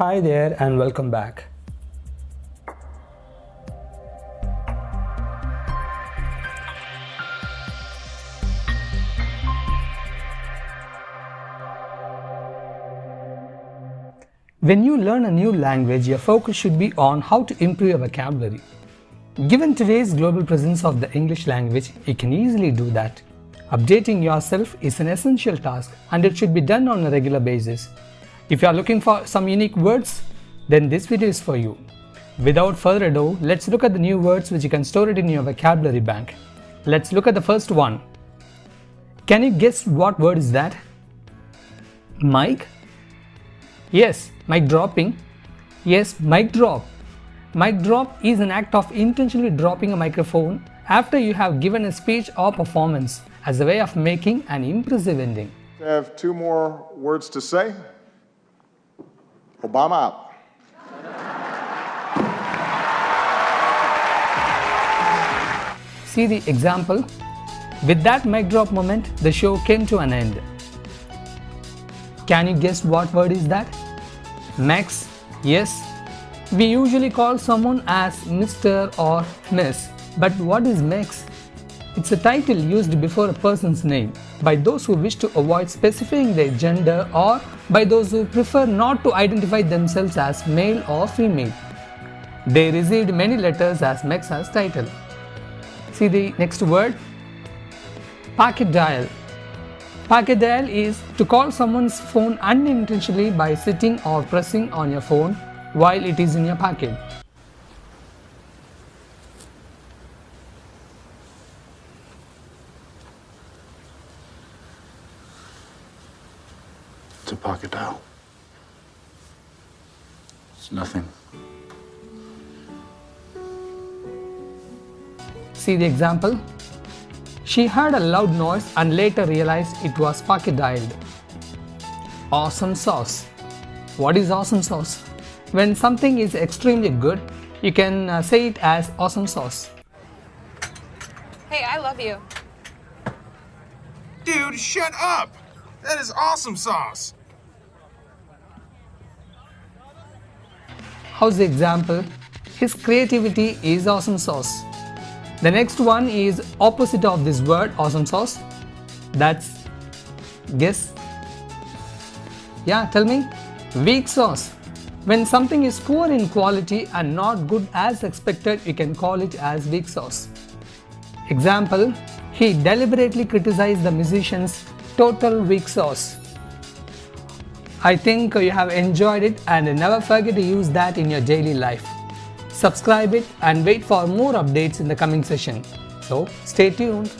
Hi there and welcome back. When you learn a new language, your focus should be on how to improve your vocabulary. Given today's global presence of the English language, you can easily do that. Updating yourself is an essential task and it should be done on a regular basis. If you are looking for some unique words, then this video is for you. Without further ado, let's look at the new words which you can store it in your vocabulary bank. Let's look at the first one. Can you guess what word is that? Mic? Yes, mic dropping. Yes, mic drop. Mic drop is an act of intentionally dropping a microphone after you have given a speech or performance as a way of making an impressive ending. I have two more words to say. Obama out. See the example? With that mic drop moment, the show came to an end. Can you guess what word is that? Max? Yes. We usually call someone as Mr. or Miss. But what is Max? It's a title used before a person's name by those who wish to avoid specifying their gender or by those who prefer not to identify themselves as male or female. They received many letters as Max as title. See the next word? Packet dial. Packet dial is to call someone's phone unintentionally by sitting or pressing on your phone while it is in your pocket. It's a pocket dial. It's nothing. See the example? She heard a loud noise and later realized it was pocket dialed. Awesome sauce. What is awesome sauce? When something is extremely good, you can say it as awesome sauce. Hey, I love you. Dude, shut up! That is awesome sauce! How's the example? His creativity is awesome sauce. The next one is opposite of this word awesome sauce. That's, guess. Yeah, tell me. Weak sauce. When something is poor in quality and not good as expected, you can call it as weak sauce. Example, he deliberately criticized the musician's total weak sauce. I think you have enjoyed it and never forget to use that in your daily life. Subscribe it and wait for more updates in the coming session. So stay tuned.